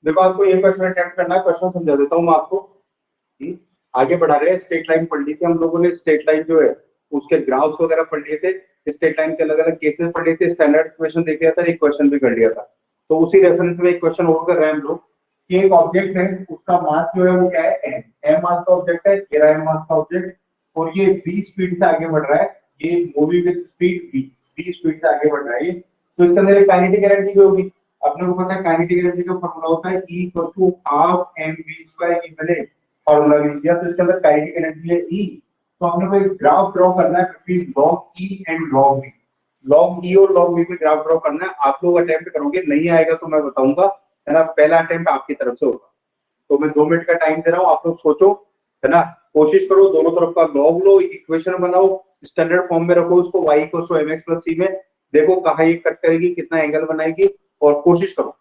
देखो आपको ये क्वेश्चन अटेम्प्ट करना है, क्वेश्चन समझा देता हूँ मैं आपको। आगे बढ़ा रहे हैं, स्ट्रेट लाइन पढ़ ली थी हम लोगों ने, स्ट्रेट लाइन जो है उसके ग्राफ्स वगैरह पढ़ लिए थे, स्ट्रेट लाइन के अलग अलग केसेस पढ़ लिए थे, स्टैंडर्ड इक्वेशन देख लिया था, एक क्वेश्चन भी कर लिया था। तो उसी रेफरेंस में एक क्वेश्चन और कर रहे हैं हम लोग कि एक ऑब्जेक्ट है, उसका मास जो है वो क्या है, एम। एम मास का ऑब्जेक्ट है, ये रहा एम मास का ऑब्जेक्ट, और ये बी स्पीड से आगे बढ़ रहा है, ये moving with speed B speed से आगे बढ़ रहा है। तो इसके अंदर एक काइनेटिक एनर्जी भी होगी। अपने को पता है काइनेटिक एनर्जी का फॉर्मूला होता है E equal to half mv²। ये मैंने फॉर्मूला लिख दिया। तो इसके अंदर काइनेटिक एनर्जी है E। तो अपने को एक ग्राफ ड्रॉ करना है between log E and log V। log E और log V पे ग्राफ ड्रॉ करना है। आप लोग अटेम्प्ट करोगे, नहीं आएगा तो मैं बताऊंगा, है ना। पहला अटेम्प्ट आपकी तरफ से होगा। तो मैं 2 मिनट का टाइम दे रहा हूँ, आप लोग सोचो, है ना। कोशिश करो, दोनों तरफ का लॉग लो, इक्वेशन बनाओ, स्टैंडर्ड फॉर्म में रखो उसको, y equal to mx plus c में। देखो कहाँ ये कट करेगी, कितना एंगल बनाएगी, और कोशिश करो।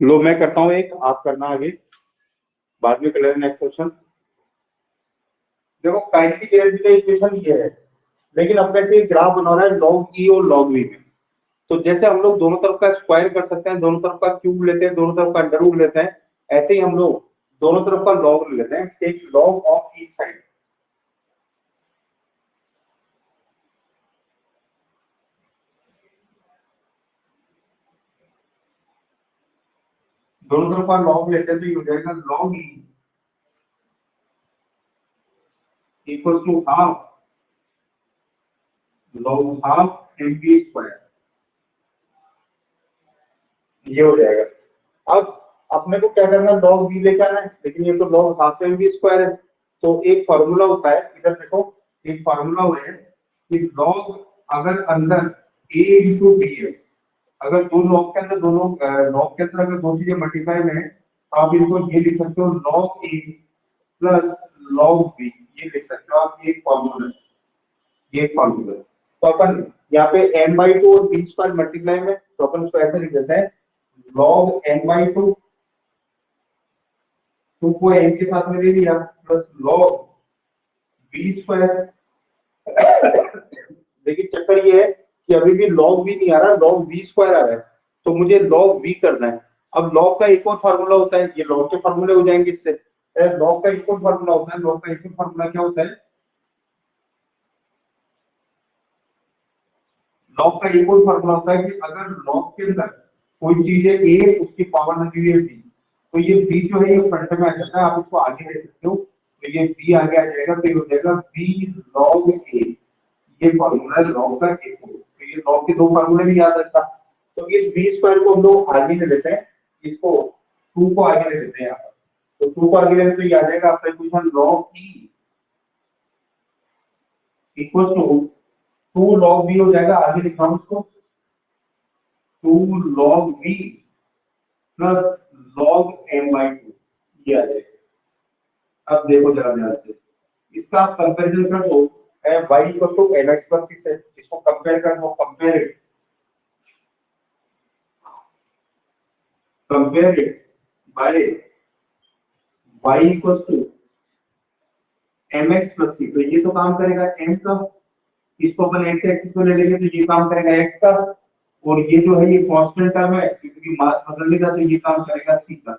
लो मैं करता हूँ एक, आप करना आगे, बाद में कर लेना नेक्स्ट क्वेश्चन। देखो काइनेटिक एनर्जी का इक्वेशन ये है, लेकिन अपने से ग्राफ बनाना है log E और log V में। तो जैसे हम लोग दोनों तरफ का स्क्वायर कर सकते हैं, दोनों तरफ का क्यूब लेते हैं, दोनों तरफ का अंडर रूट लेते हैं, ऐसे ही हम लोग दोनों तरफ का लॉग लेते हैं। Take log of each side. दोनों तरफ का लॉग लेते हैं तो ये हो जाएगा log E equal to half log half mv²। ये हो जाएगा। अब अपने को क्या करना है, log v लेके आना है, लेकिन ये तो log हाफ mv² है। तो एक फॉर्मूला होता है, इधर देखो, एक फॉर्मूला हो है कि log, अगर अंदर a इंटू b है, अगर दो log के अंदर दोनों log के अंदर अगर दो चीजें मल्टीप्लाई में है, तो आप इनको ये लिख सकते हो log a plus log b, ये लिख सकते हो आप। ये एक फॉर्मूला है, ये एक फॉर्मूला है। तो अपन यहाँ पे n/2 और b स्क्वायर मल्टीप्लाई में, तो अपन उसको ऐसे लिख देते हैं log n/2, 2 को n के साथ में ले लिया, प्लस log b स्क्वायर। लेकिन चक्कर ये है कि अभी भी log v नहीं आ रहा, log v स्क्वायर आ रहा है, तो मुझे log v करना है। अब log का एक और फार्मूला होता है, ये log के फार्मूले हो जाएंगे इससे। log का एक और फार्मूला होता है, log का एक और फार्मूला क्या होता है, log का एक और फार्मूला होता है कि अगर log के अंदर कोई चीज है a, उसकी पावर लगी हुई है b, तो ये b जो है ये फ्रंट में आ जाता है, आप इसको आगे ले सकते हो, तो ये b आगे आ जाएगा, तो ये हो जाएगा b log a। ये फार्मूला है log का एक और, तो ये log के दो फार्मूले भी याद रखता। तो इस b स्क्वायर को हम लोग आगे ले लेते हैं, इसको 2 को आगे ले लेते हैं यहाँ पर, तो 2 को आगे ले तो ये आ जाएगा आपका equation log e equal to 2 log v हो जाएगा, आगे लिखा हूं उसको 2 log v plus log m/2, ये आ जाएगा। अब देखो जरा ध्यान से, इसका आप कंपैरिजन कर दो, y equal to mx plus 6 है, इसको कंपेयर कर दो, compare it by y equal to mx plus 6, तो ये तो काम करेगा m का, इसको अपन x एक्सिस पे ले लेंगे तो ये काम करेगा x का, और ये जो है ये कांस्टेंट टर्म है क्योंकि मास बदल लेगा, तो ये काम करेगा c का।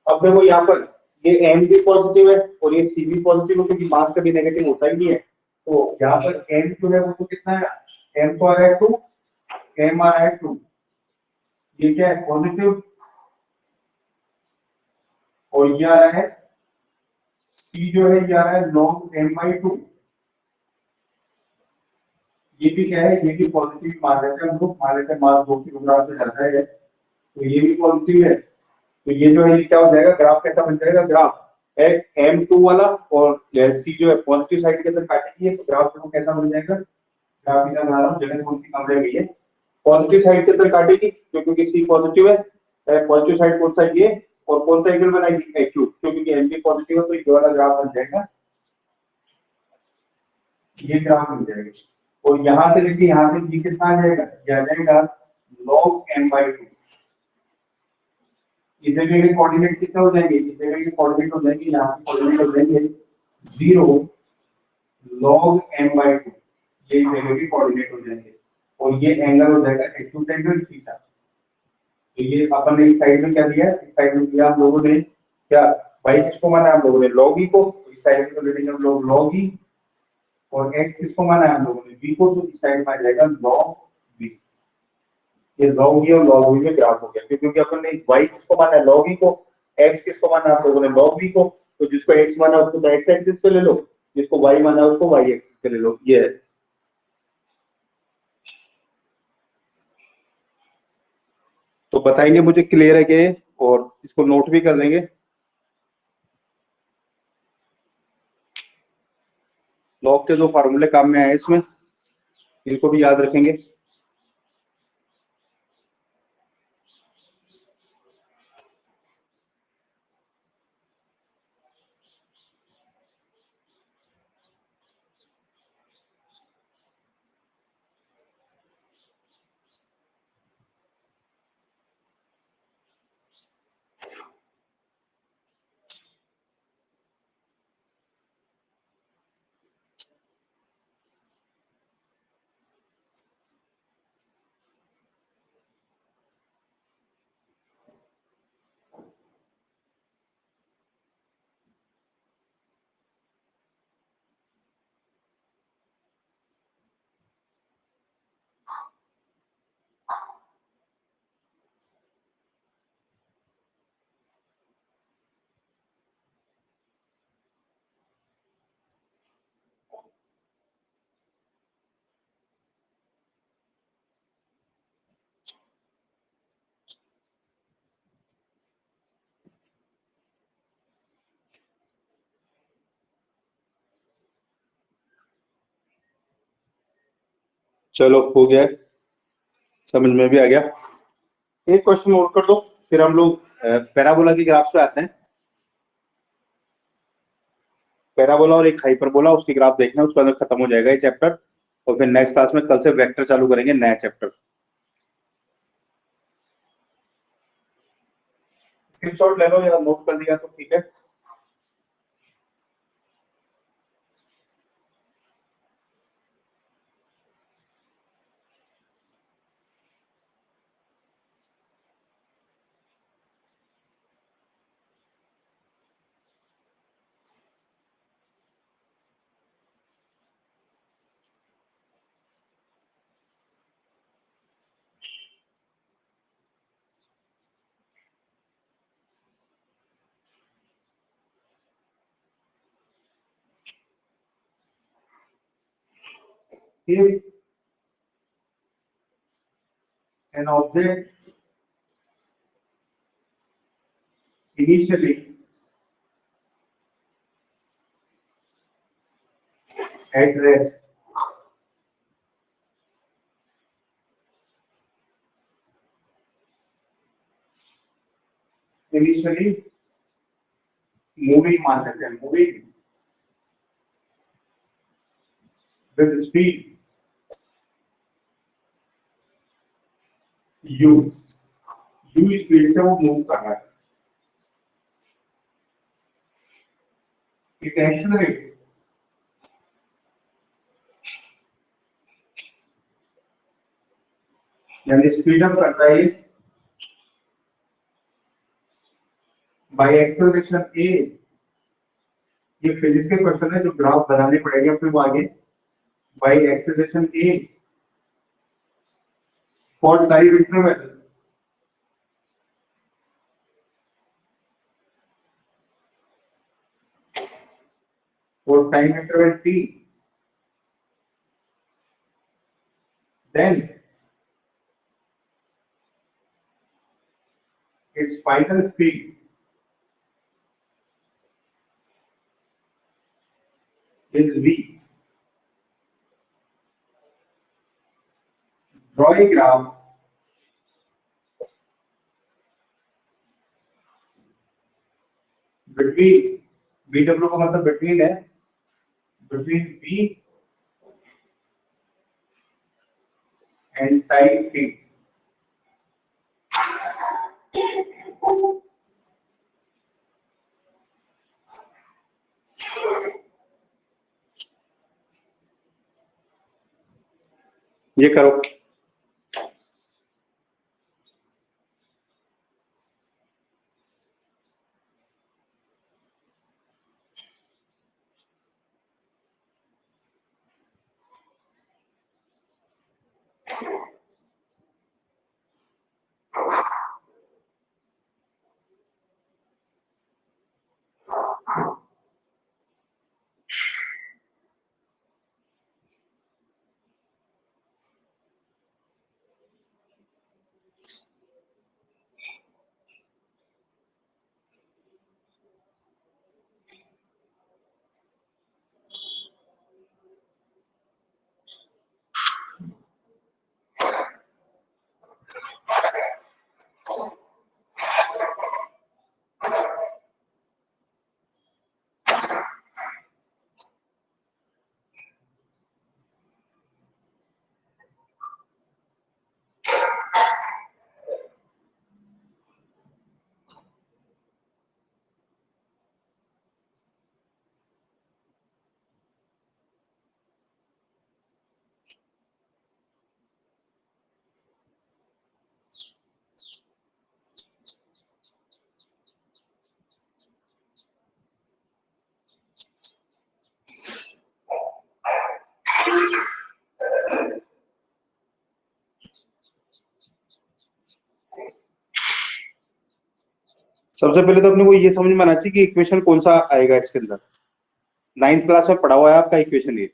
अब देखो यहाँ पर ये m भी पॉजिटिव है और ये c भी पॉजिटिव है, क्योंकि मास कभी नेगेटिव होता ही नहीं है, तो यहाँ पर m जो है वो तो कितना है, m तो आ रहा है 2, m आ रहा है 2, ये क्या है पॉजिटिव, और ये आ रहा है c जो है ये आ रहा है log m/2, ये भी क्या है, ये भी पॉजिटिव मान लेते हैं, हम लोग मान लेते हैं मास 2 किलोग्राम से ज्यादा है, तो ये भी पॉजिटिव है, तो ये जो है ये क्या हो जाएगा, ग्राफ कैसा बन जाएगा, ग्राफ m2 वाला, और c जो है पॉजिटिव साइड के अंदर काटेगी है, तो ग्राफ जो कैसा बन जाएगा, ग्राफ इधर बना रहा हूं, जगह कौन सी कम रह गई है, पॉजिटिव साइड के अंदर काटेगी क्योंकि c पॉजिटिव है, पॉजिटिव साइड कौन सा ये, और कौन सा एंगल बनाएगी एक्यूट, क्योंकि m भी पॉजिटिव है, तो ये वाला ग्राफ बन जाएगा, ये ग्राफ बन जाएगा। और यहां से लेके यहां से ये कितना आ जाएगा, ये आ जाएगा log m/2। इस जगह के कोऑर्डिनेट कितने हो जाएंगे, इस जगह के कोऑर्डिनेट हो जाएंगे, यहाँ पे कोऑर्डिनेट हो जाएंगे 0 log m/2, ये इस जगह के कोऑर्डिनेट हो जाएंगे, और ये एंगल हो जाएगा एक्यूट एंगल थीटा। तो ये अपन ने इस साइड में क्या दिया है, इस साइड में दिया हम लोगों ने क्या, y किसको माना है हम लोगों ने, log e को, तो इस साइड में तो ले लेंगे हम लोग log e, और x किसको माना है हम लोगों ने, v को, तो इस साइड में आ जाएगा log v। ये log e और log v में ग्राफ हो गया, क्योंकि अपन ने y किसको माना है log e को, x किसको माना है आप लोगों ने log v को, तो जिसको x माना है उसको तो x एक्सिस पे ले लो, जिसको y माना है उसको y एक्सिस पे ले लो, ये है। तो बताएंगे मुझे क्लियर है कि, और इसको नोट भी कर देंगे, लॉग के जो फार्मूले काम में आए इसमें, इनको भी याद रखेंगे। चलो हो गया, समझ में भी आ गया। एक क्वेश्चन नोट कर दो, फिर हम लोग पैराबोला की ग्राफ्स पे आते हैं। पैराबोला और एक हाइपरबोला, उसकी ग्राफ देखना है, उसके अंदर खत्म हो जाएगा ये चैप्टर। और फिर नेक्स्ट क्लास में कल से वेक्टर चालू करेंगे, नया चैप्टर। स्क्रीनशॉट ले लो या नोट कर दिया तो ठीक है। If an object initially at rest initially moving मान लेते हैं, moving with speed u speed से वो मूव कर रहा है, इट एक्सेलरेट यानी स्पीड अप करता है बाय एक्सेलरेशन ए। ये फिजिक्स के क्वेश्चन है जो ग्राफ बनाने पड़ेंगे अपने को आगे। Bye acceleration A for time interval for time interval t, then its final speed is v. Draw a graph between bw का मतलब between है, between v and time t। ये करो। सबसे पहले तो अपने को ये समझ में आना चाहिए कि इक्वेशन कौन सा आएगा इसके अंदर। 9th क्लास में पढ़ा हुआ है आपका इक्वेशन ये।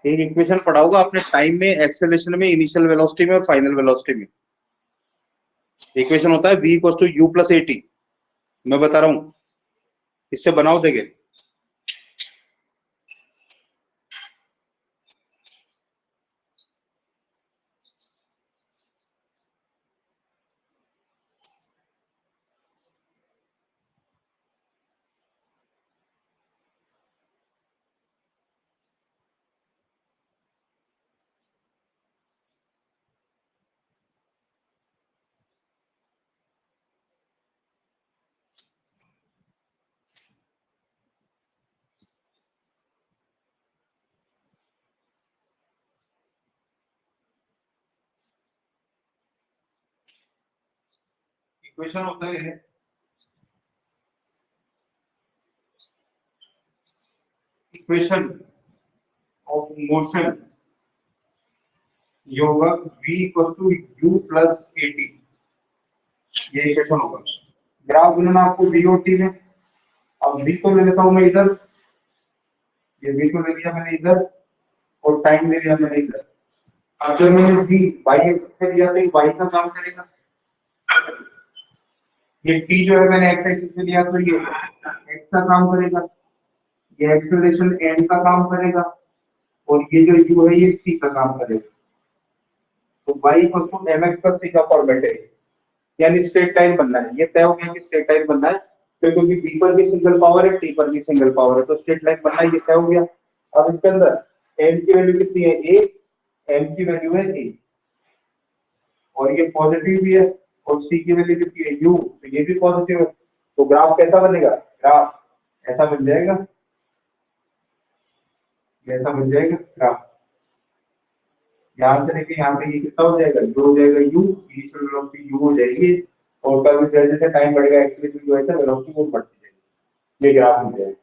एक इक्वेशन पढ़ा होगा आपने टाइम में, एक्सेलरेशन में, इनिशियल वेलोसिटी में और फाइनल वेलोसिटी में। इक्वेशन होता है v equals to u plus at। मैं बता रहा हूं, इससे बनाओ देंगे। इक्वेशन होता है इक्वेशन ऑफ मोशन ये होगा v equal to u plus at, ये इक्वेशन होगा। ग्राफ बनाना आपको v और t में, अब v को ले लेता हूं मैं इधर, ये v को ले लिया मैंने इधर और टाइम ले लिया मैंने इधर। अब जब मैंने v y एक्सिस पे लिया तो ये y का काम करेगा, ये t जो है मैंने x एक्सिस पे लिया तो ये x का काम करेगा, ये एक्सेलरेशन n का काम करेगा और ये जो u है ये c का काम करेगा। तो y equal to mx plus c का फॉर्मेट है, यानी स्ट्रेट लाइन बनना है। ये तय हो गया कि स्ट्रेट लाइन बनना है, क्योंकि b पर भी सिंगल पावर है, t पर भी सिंगल पावर है, तो स्ट्रेट लाइन बनना है, ये तय हो गया। अब इसके अंदर m की वैल्यू कितनी है, a, m की वैल्यू है a, और ये पॉजिटिव भी है, और c की वैल्यू कितनी है u, तो ये भी पॉजिटिव है। तो ग्राफ कैसा बनेगा, ग्राफ ऐसा बन जाएगा, ऐसा बन जाएगा ग्राफ। यहां से लेके यहां पे ये कितना हो जाएगा, जो हो जाएगा u, इनिशियल वेलोसिटी u हो जाएगी, और कभी जैसे जैसे टाइम बढ़ेगा एक्सीलरेशन की वजह से वेलोसिटी वो बढ़ती जाएगी, ये ग्राफ हो जाएगा।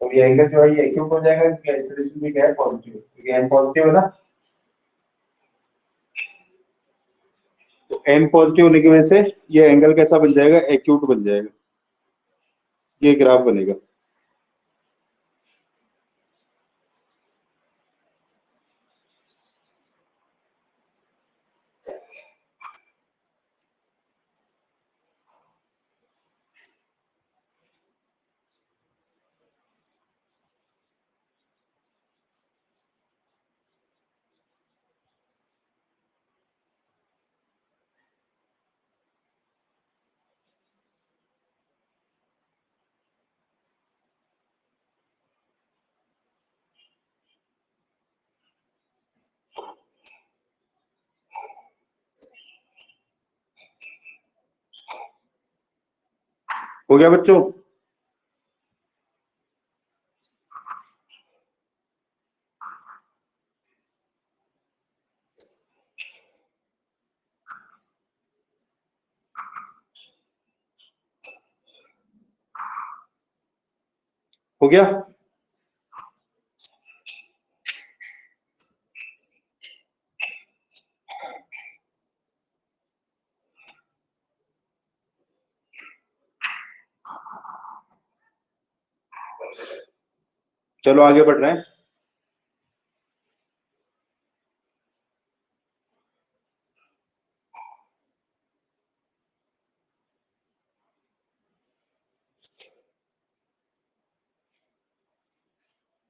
और ये एंगल जो है ये एक्यूट हो जाएगा, क्योंकि एक्सीलरेशन भी क्या है, पॉजिटिव, क्योंकि m पॉजिटिव है ना, तो m पॉजिटिव होने की वजह से ये एंगल कैसा बन जाएगा, एक्यूट बन जाएगा, ये ग्राफ बनेगा। हो गया बच्चों, हो गया। चलो आगे बढ़ रहे हैं।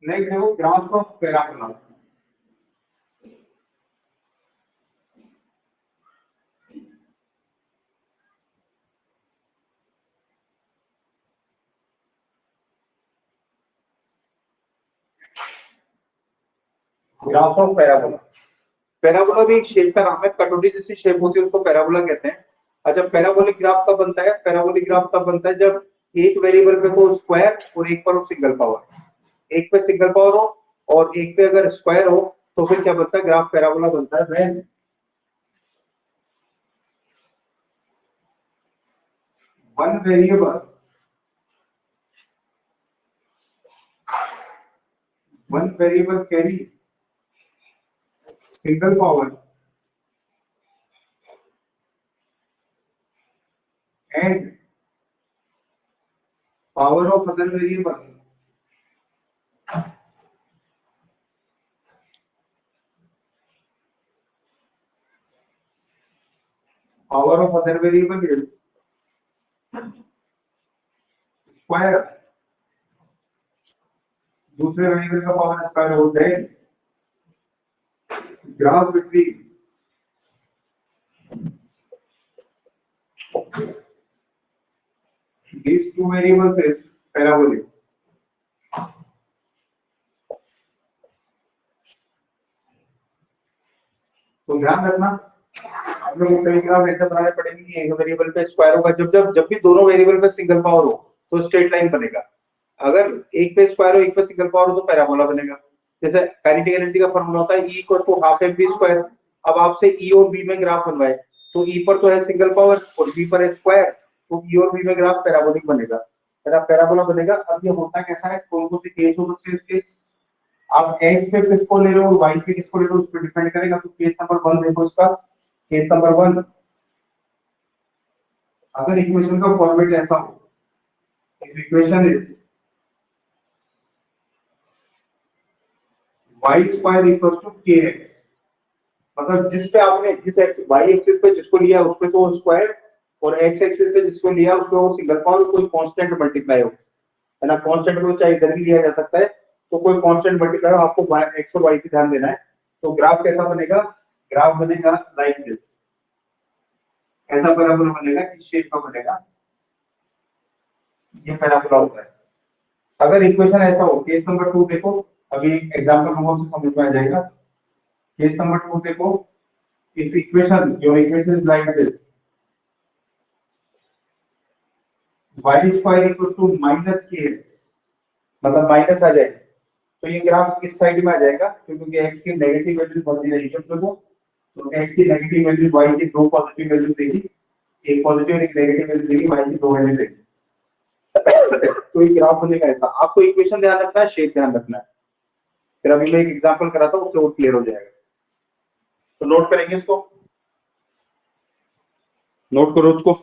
नेक्स्ट देखो, graph of parabola. Graph of parabola, parabola भी एक शेप का नाम है, कटोरी जैसी शेप होती है उसको पैराबोला कहते हैं। अच्छा, पैराबोलिक ग्राफ कब बनता है, पैराबोलिक ग्राफ तब बनता है जब एक वेरिएबल पे हो स्क्वायर और एक पर हो सिंगल पावर, एक पे सिंगल पावर हो और एक पे अगर स्क्वायर हो तो फिर क्या बनता है, ग्राफ पैराबोला बनता है। When one variable carry single power and power of other variable is square, दूसरे वेरिएबल का पावर स्क्वायर हो जाए। Graph between these two variables is parabolic। तो ध्यान रखना, आप लोग कई ग्राफ ऐसे बनाने पड़ेंगे कि एक वेरिएबल पे स्क्वायर होगा, जब भी दोनों वेरिएबल पे सिंगल पावर हो तो स्ट्रेट लाइन बनेगा। अगर एक पे स्क्वायर हो एक पे सिंगल पावर हो तो पैराबोला बनेगा। जैसे काइनेटिक एनर्जी का फॉर्मूला होता है E = ½ mv²। अब आपसे E और B में ग्राफ बनवाए तो ई पर तो है सिंगल पावर और बी पर है स्क्वायर, तो ई और बी में ग्राफ पैराबोलिक बनेगा, पैराबोला बनेगा। अब ये होता कैसा है, कौन कौन से केस हो सकते हैं इसके, आप एक्स पे किसको ले रहे हो और वाई पे किसको ले रहे हो उस पर डिपेंड करेगा। तो केस नंबर 1 देखो इसका, केस नंबर 1, अगर इक्वेशन का फॉर्मेट ऐसा हो, equation is y square equals to kx, मतलब जिस पे आपने जिस वाई एक्सिस पे जिसको लिया उस पे तो स्क्वायर, और एक्स एक्सिस पे जिसको लिया उस पे वो सिंगल पावर, कोई कांस्टेंट मल्टीप्लाई हो, है ना। कांस्टेंट को चाहे इधर भी लिया जा सकता है, तो कोई कांस्टेंट मल्टीप्लाई हो, आपको एक्स और वाई पे ध्यान देना है। तो ग्राफ कैसा बनेगा, ग्राफ बनेगा लाइक दिस, ऐसा पैराबोला बनेगा, इस शेप का बनेगा, ये पैराबोला होता है। अगर इक्वेशन ऐसा हो, केस नंबर 2 देखो, अभी एग्जांपल हम से समझ में आ जाएगा। केस नंबर 2 देखो, if equation, your equation is like this, y square equal to minus kx, मतलब माइनस आ जाए, तो ये ग्राफ किस साइड में आ जाएगा, क्योंकि x की नेगेटिव वैल्यू बढ़ती रहेगी अपने को, तो x की नेगेटिव वैल्यू y की दो पॉजिटिव वैल्यू देगी, एक पॉजिटिव और एक नेगेटिव वैल्यू देगी, y की दो वैल्यू देगी। तो ये ग्राफ बनेगा ऐसा। आपको इक्वेशन ध्यान रखना है, शेप ध्यान रखना है। फिर अभी मैं एक एग्जांपल कराता हूँ, उससे और क्लियर हो जाएगा। तो नोट करेंगे इसको, नोट करो उसको।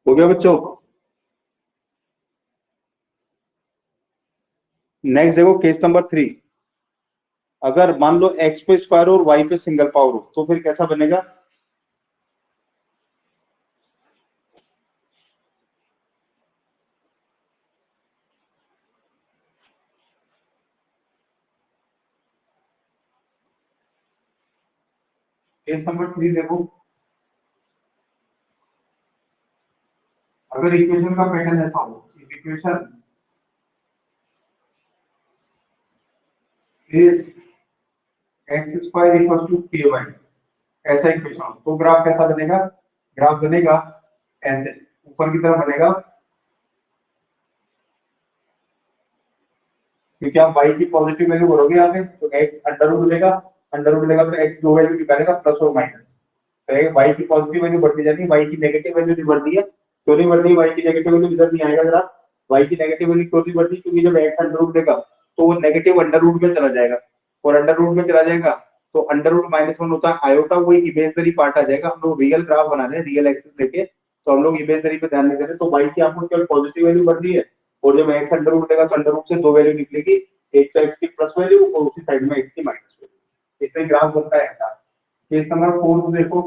हो गया बच्चों। नेक्स्ट देखो, केस नंबर 3, अगर मान लो x पे स्क्वायर और y पे सिंगल पावर हो, तो फिर कैसा बनेगा। केस नंबर 3 देखो, अगर इक्वेशन का पैटर्न ऐसा हो, equation is X square equal to K Y, ऐसा इक्वेशन हो, तो ग्राफ कैसा बनेगा, ग्राफ बनेगा ऐसे, ऊपर की तरफ बनेगा, क्योंकि आप y की पॉजिटिव वैल्यू भरोगे यहाँ पे, तो x अंडर रूट लेगा, अंडर रूट लेगा तो x दो वैल्यू निकालेगा, प्लस और माइनस, तो y की पॉजिटिव वैल्यू बढ़ती जाती है, y की नेगेटिव वैल्यू नहीं बढ़ती है, क्यों नहीं बढ़ती, y की नेगेटिव वैल्यू इधर नहीं आएगा जरा, y की नेगेटिव वैल्यू क्यों नहीं बढ़ती, क्योंकि जब x अंडर रूट लेगा तो वो नेगेटिव अंडर रूट में चला जाएगा, और अंडर रूट में चला जाएगा तो अंडर रूट -1 होता है आयोटा, वही इमेजनरी पार्ट आ जाएगा। हम लोग रियल ग्राफ बना रहे हैं, रियल एक्सिस लेके, तो हम लोग इमेजनरी पे ध्यान नहीं दे रहे, तो y की आपको केवल पॉजिटिव वैल्यू बढ़ रही है, और जब x अंडर रूट लेगा तो अंडर रूट से दो वैल्यू निकलेगी, एक तो x की प्लस वैल्यू और उसी साइड में x की माइनस वैल्यू, इससे ग्राफ बनता है ऐसा। केस नंबर 4 देखो,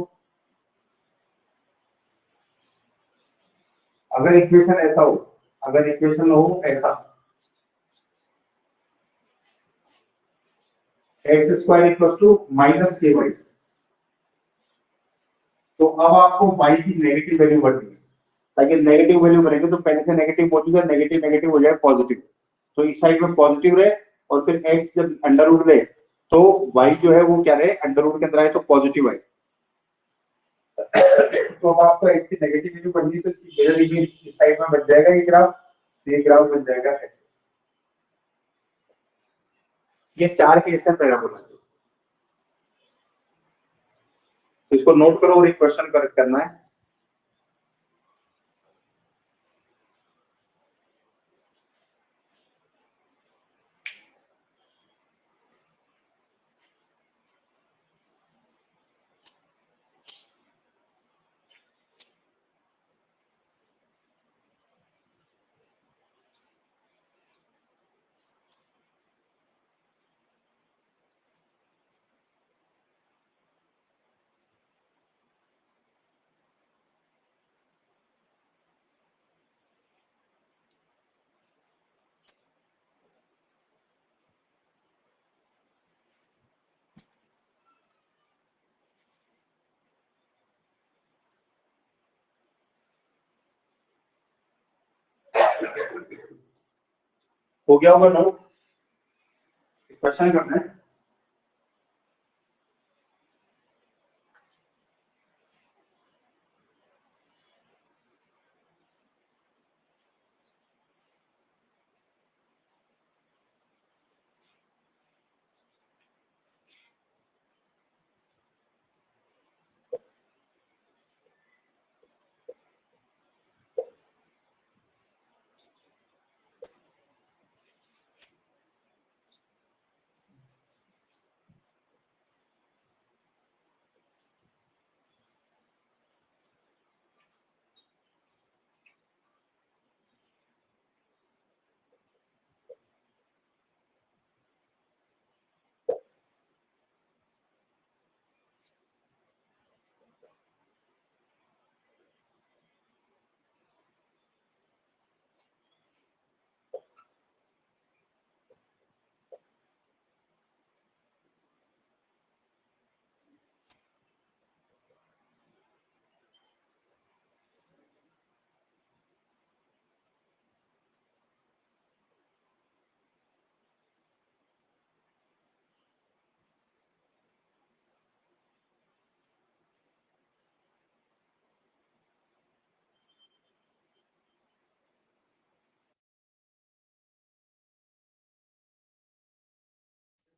अगर इक्वेशन ऐसा हो, अगर इक्वेशन हो ऐसा, X square equal to minus K Y, तो अब आपको y की नेगेटिव वैल्यू बढ़नी है, ताकि नेगेटिव वैल्यू बढ़ेगी तो पहले से नेगेटिव मौजूद है, नेगेटिव नेगेटिव हो जाए पॉजिटिव, तो इस साइड में पॉजिटिव रहे, और फिर x जब अंडर रूट रहे तो y जो है वो क्या रहे, अंडर रूट के अंदर आए तो पॉजिटिव आए। तो अब आपको x की नेगेटिव वैल्यू बढ़नी है, तो इसकी मिरर इमेज इस साइड में बन जाएगा ये ग्राफ, ये ग्राफ बन जाएगा ऐसे। ये 4 केस है पैराबोला के, तो इसको नोट करो और एक क्वेश्चन करेक्ट करना है। हो गया होगा नोट, क्वेश्चन करना है।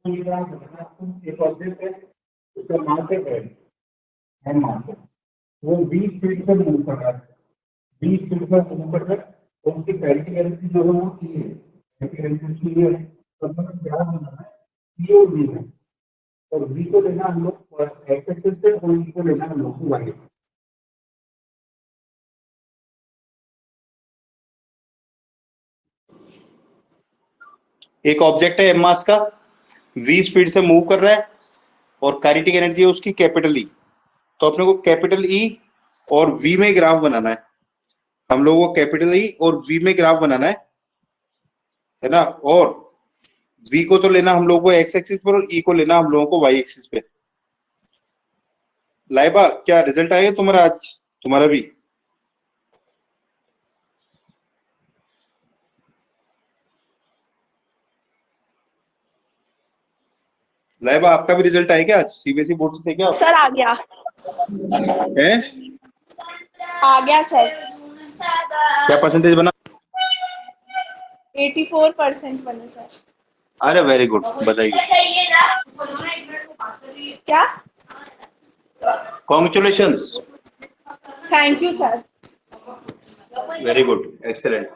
एक ऑब्जेक्ट है, उसका मास है एम मास है, वो 20 फीट से मूव कर रहा है, 20 फीट पर मूव कर रहा है, और उसकी कैरेटिक एनर्जी जो है वो ई है, कैरेटिक एनर्जी ई है, तो मतलब क्या होना है, ई और वी है, और वी को लेना हम लोग एक्स एक्सिस पे और ई को लेना हम लोग को वाई। एक ऑब्जेक्ट है एम मास का, 20 स्पीड से मूव कर रहा है, और काइनेटिक एनर्जी है उसकी कैपिटल ई। तो अपने को कैपिटल ई और वी में ग्राफ बनाना है, हम लोगों को कैपिटल ई और वी में ग्राफ बनाना है ना। और वी को तो लेना हम लोगों को एक्स एक्सिस पर, और ई को लेना हम लोगों को वाई एक्सिस पे। लाइबा क्या रिजल्ट आएगा तुम्हारा आज, तुम्हारा भी? लाइबा आपका भी रिजल्ट आएगा आज, सीबीएसई बोर्ड से थे क्या? सर आ गया है? आ गया सर। क्या परसेंटेज बना? 84% बने सर। अरे वेरी गुड, बधाई। क्या? Congratulations. Thank you sir. Very good, excellent.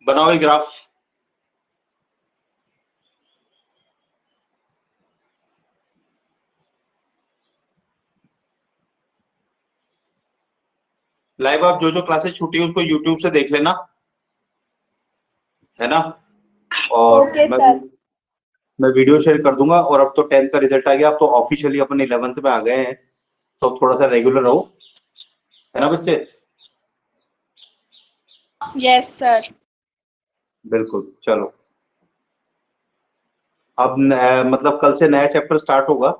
बनाओ ये ग्राफ। लाइव आप जो क्लासेस छूटी है उसको यूट्यूब से देख लेना, है ना। और ओके सर। मैं वीडियो शेयर कर दूंगा। और अब तो 10th का रिजल्ट आ गया, अब तो ऑफिशियली अपन 11th में आ गए हैं, तो थोड़ा सा रेगुलर रहो, है ना बच्चे। Yes sir. बिल्कुल, चलो अब मतलब कल से नया चैप्टर स्टार्ट होगा।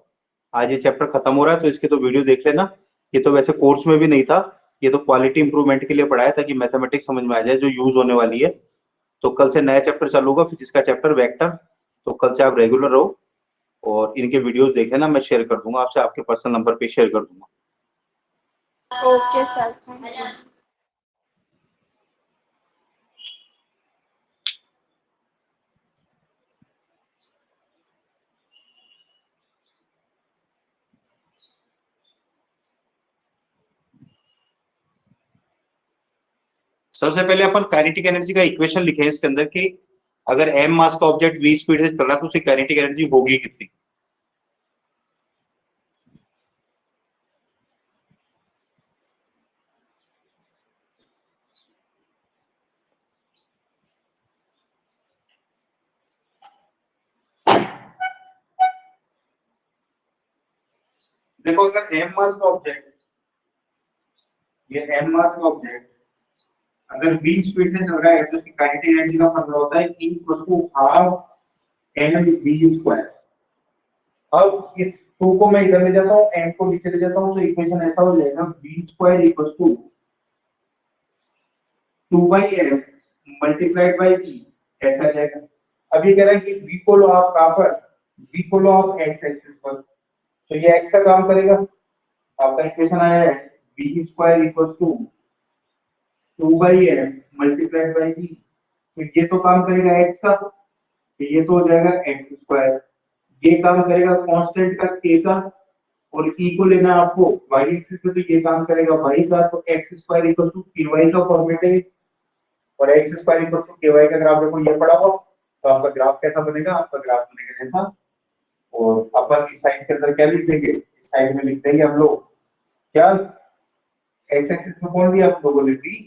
आज ये चैप्टर खत्म हो रहा है तो इसकी तो वीडियो देख लेना। ये तो वैसे कोर्स में भी नहीं था, ये तो क्वालिटी इंप्रूवमेंट के लिए पढ़ाया ताकि मैथमेटिक्स समझ में आ जाए जो यूज होने वाली है। तो कल से नया चैप्टर चालू होगा फिजिक्स का चैप्टर वेक्टर। तो कल से आप रेगुलर रहो और इनके वीडियोस देख लेना, मैं शेयर कर दूंगा आपसे, आपके पर्सनल नंबर पे शेयर कर दूंगा। Okay sir, thank you. सबसे पहले अपन काइनेटिक एनर्जी का इक्वेशन लिखे इसके अंदर कि अगर m मास का ऑब्जेक्ट v स्पीड से चल रहा है तो उसकी काइनेटिक एनर्जी होगी कितनी। देखो अगर m मास का ऑब्जेक्ट, ये m मास का ऑब्जेक्ट अगर v स्पीड से चल रहा है तो उसकी काइनेटिक एनर्जी का फॉर्मूला होता है E = ½ mv स्क्वायर। अब इस 2 को मैं इधर ले जाता हूँ, m को नीचे ले जाता हूँ, तो इक्वेशन ऐसा हो जाएगा v square = 2/m multiplied by e, ऐसा जाएगा। अब ये कह रहा है कि v को लो आप कहां पर, v को लो आप x एक्सिस पर, तो ये x का काम करेगा। आपका इक्वेशन आया है v square = 2/m multiplied by e, तो ये तो काम करेगा x का, तो ये तो हो जाएगा x स्क्वायर। ये काम करेगा कांस्टेंट का k का, और e को लेना आपको y एक्सिस पे, तो ये काम करेगा y का, तो x स्क्वायर = ky का फॉर्मेट है। और x स्क्वायर = ky का ग्राफ देखो ये पड़ा हुआ, तो आपका ग्राफ कैसा बनेगा, आपका ग्राफ बनेगा ऐसा। और अपन इस साइड के अंदर क्या लिख देंगे, इस साइड में लिख देंगे हम लोग क्या, x एक्सिस पे कौन दिया आप लोगों ने v,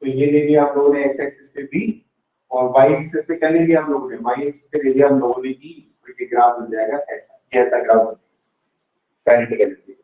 तो ये ले लिया आप लोगों ने x एक्सिस पे v, और y एक्सिस पे क्या ले लिया हम लोगों ने, y एक्सिस पे ले लिया हम लोगों ने e, तो ये ग्राफ बन जाएगा ऐसा, ये ऐसा ग्राफ बन जाएगा काइनेटिक एनर्जी।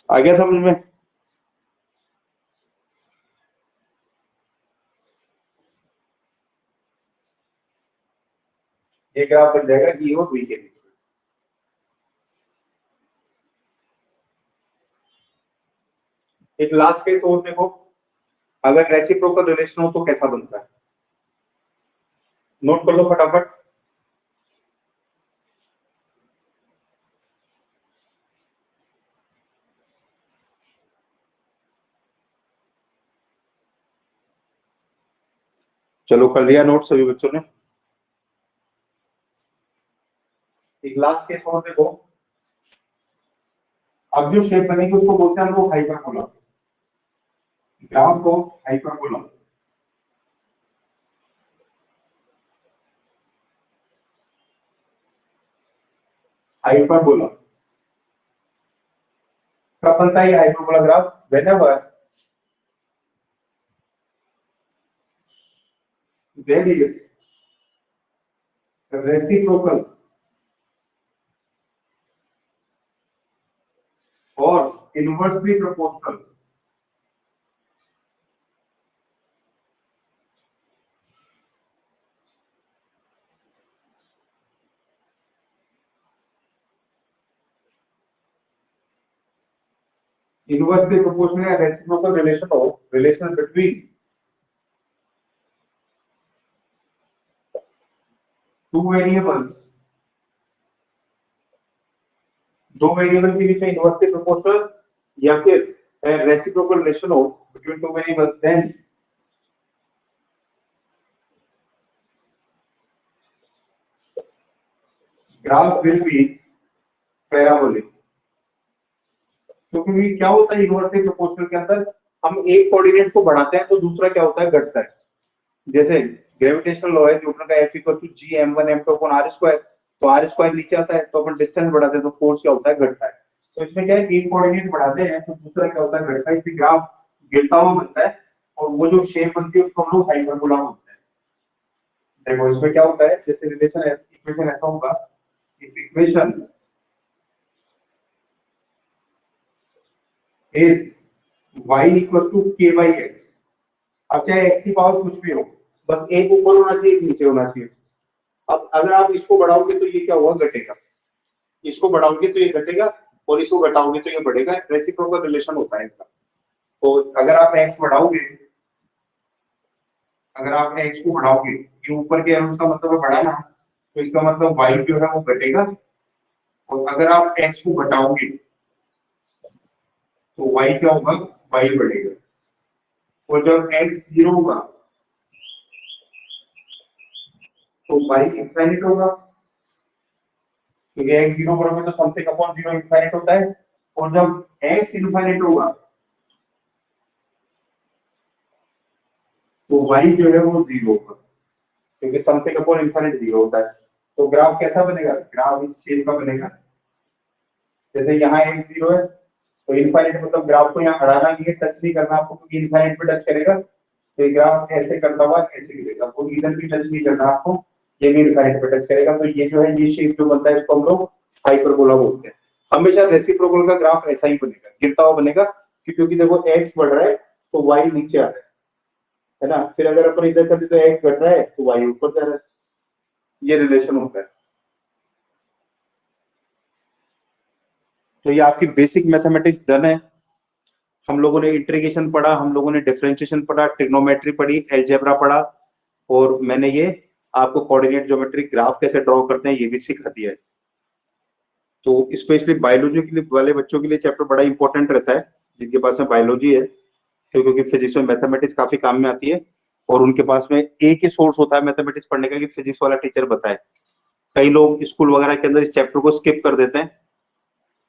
आ गया समझ में। ये ग्राफ बन जाएगा e और v के बीच में। एक लास्ट केस और देखो, अगर रेसिप्रोकल रिलेशन हो तो कैसा बनता है, नोट कर लो फटाफट। चलो कर दिया नोट सभी बच्चों ने। एक लास्ट केस और देखो, अब जो शेप बनेगी उसको बोलते हैं हम लोग hyperbola, graph of hyperbola. Hyperbola कब बनता है ये hyperbola graph, whenever there is reciprocal और इनवर्सली प्रोपोर्शनल या रेसिप्रोकल रिलेशन हो, रिलेशन बिटवीन टू वेरिएबल्स, दो वेरिएबल के बीच में इनवर्सली प्रोपोर्शनल या फिर रेसिप्रोकल रिलेशन हो between two variables, then graph will be parabolic. क्योंकि क्या होता है इनवर्सली प्रोपोर्शनल के अंदर, हम एक कोऑर्डिनेट को बढ़ाते हैं तो दूसरा क्या होता है, घटता है। जैसे ग्रेविटेशनल लॉ है न्यूटन का, F equal to G m1 m2 upon r square, तो r स्क्वायर नीचे आता है तो अपन डिस्टेंस बढ़ाते हैं तो फोर्स क्या होता है, घटता है। तो इसमें क्या है, एक कोऑर्डिनेट बढ़ाते हैं तो दूसरा क्या होता है, घटता है। इसलिए ग्राफ गिरता हुआ बनता है और वो जो शेप बनती है उसको हम लोग हाइपरबोला बोलते हैं। देखो इसमें क्या होता है, जैसे रिलेशन इक्वेशन ऐसा होगा, if equation is y equal to k by x, अब चाहे x की पावर कुछ भी हो, बस एक ऊपर होना चाहिए, एक नीचे होना चाहिए। अब अगर आप इसको बढ़ाओगे तो ये क्या होगा, घटेगा। इसको बढ़ाओगे तो ये घटेगा और इसको घटाओगे तो ये बढ़ेगा। रेसिप्रोकल रिलेशन होता है इनका। तो अगर आप x बढ़ाओगे, अगर आप x को बढ़ाओगे, ये ऊपर के एरोस का मतलब है बढ़ाना, तो इसका मतलब y जो है वो घटेगा। और अगर आप x को घटाओगे तो y क्या होगा, y बढ़ेगा। और जब x 0 होगा तो y इंफिनिट होगा, क्योंकि x 0 बराबर तो समथिंग अपॉन 0 इंफिनिट होता है। और जब x इंफिनिट होगा तो y जो है वो 0 होगा, क्योंकि समथिंग अपॉन इंफिनिट 0 होता है। तो ग्राफ कैसा बनेगा, ग्राफ इस शेप का बनेगा। जैसे यहाँ x 0 है तो इंफिनिट मतलब ग्राफ को यहाँ हटाना नहीं है, टच नहीं करना आपको, क्योंकि इंफिनिट पे टच करेगा तो ये ग्राफ ऐसे करता हुआ ऐसे गिरेगा, तो इधर भी टच नहीं करना आपको, ये भी इंफिनिट पे टच करेगा। तो ये जो है, ये शेप जो बनता है इसको हम लोग हाइपरबोला बोलते हैं। हमेशा रेसिप्रोकल का ग्राफ ऐसा ही बनेगा, गिरता हुआ बनेगा, क्योंकि देखो x बढ़ रहा है तो y नीचे आ रहा है ना। फिर अगर अपन इधर चले तो x घट रहा है तो y ऊपर जा रहा है, ये रिलेशन होता है। तो ये आपकी बेसिक मैथमेटिक्स डन है। हम लोगों ने इंटीग्रेशन पढ़ा, हम लोगों ने डिफरेंशिएशन पढ़ा, ट्रिग्नोमेट्री पढ़ी, अलजेब्रा पढ़ा, और मैंने ये आपको कोऑर्डिनेट ज्योमेट्री ग्राफ कैसे ड्रॉ करते हैं ये भी सिखा दिया है। तो स्पेशली बायोलॉजी के लिए वाले बच्चों के लिए चैप्टर बड़ा इंपॉर्टेंट रहता है, जिनके पास में बायोलॉजी है, क्योंकि फिजिक्स में मैथमेटिक्स काफी काम में आती है, और उनके पास में एक ही सोर्स होता है मैथमेटिक्स पढ़ने का कि फिजिक्स वाला टीचर बताए। कई लोग स्कूल वगैरह के अंदर इस चैप्टर को स्किप कर देते हैं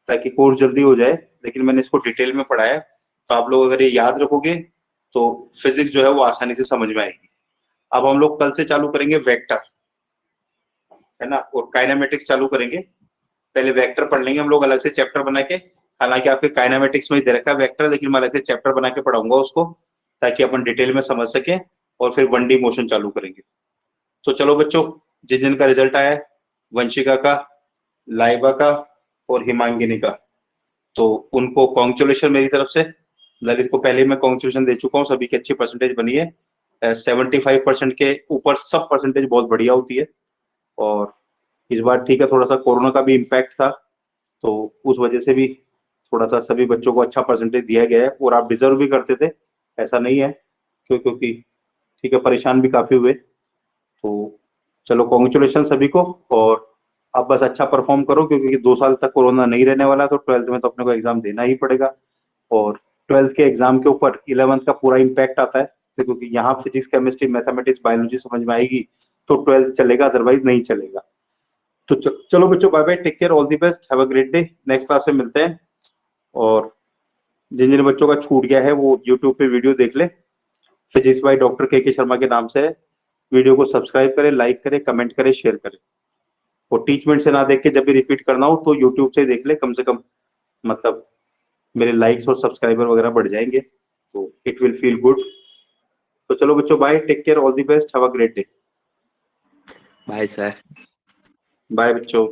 ताकि कोर्स जल्दी हो जाए, लेकिन मैंने इसको डिटेल में पढ़ाया, तो आप लोग अगर ये याद रखोगे तो फिजिक्स जो है वो आसानी से समझ में आएगी। अब हम लोग कल से चालू करेंगे वेक्टर, है ना, और काइनेमेटिक्स चालू करेंगे। पहले वेक्टर पढ़ लेंगे हम लोग अलग से चैप्टर बना के, हालांकि आपके काइनेमेटिक्स में ही दे रखा है वेक्टर, लेकिन मैं अलग से चैप्टर बना के पढ़ाऊंगा उसको, ताकि अपन डिटेल में समझ सकें, और फिर 1D मोशन चालू करेंगे। तो चलो बच्चों, जिन जिन का रिजल्ट आया है, वंशिका का, लाइबा का और हिमांगिनी का, तो उनको कॉन्ग्रेचुलेशन मेरी तरफ से। ललित को पहले मैं कॉन्ग्रेचुलेशन दे चुका हूँ, सभी की अच्छी परसेंटेज बनी है। 75% के ऊपर सब परसेंटेज बहुत बढ़िया होती है। और इस बार ठीक है, थोड़ा सा कोरोना का भी इम्पैक्ट था, तो उस वजह से भी थोड़ा सा सभी बच्चों को अच्छा परसेंटेज दिया गया है, और आप डिजर्व भी करते थे, ऐसा नहीं है, क्योंकि ठीक है परेशान भी काफी हुए। तो चलो कॉन्ग्रेचुलेशन सभी को, और अब बस अच्छा परफॉर्म करो, क्योंकि 2 साल तक कोरोना नहीं रहने वाला, तो 12th में तो अपने को एग्जाम देना ही पड़ेगा। और 12th के एग्जाम के ऊपर 11th का पूरा इम्पैक्ट आता है, क्योंकि यहाँ फिजिक्स, केमिस्ट्री, मैथमेटिक्स, बायोलॉजी समझ में आएगी तो 12th चलेगा, अदरवाइज नहीं चलेगा। तो चलो बच्चों, bye bye, take care, all the best, have a great day. Next class में मिलते हैं। और जिन जिन बच्चों का छूट गया है वो यूट्यूब पे वीडियो देख ले, फिजिक्स बाय डॉक्टर के शर्मा के नाम से है। वीडियो को सब्सक्राइब करें, लाइक करें, कमेंट करें, शेयर करें। और टीचमेंट से ना देख के जब भी रिपीट करना हो तो यूट्यूब से देख ले, कम से कम मतलब मेरे लाइक्स और सब्सक्राइबर वगैरह बढ़ जाएंगे, तो इट विल फील गुड। तो चलो बच्चों, bye, take care, all the best, have a great day. Bye sir. Bye बच्चों।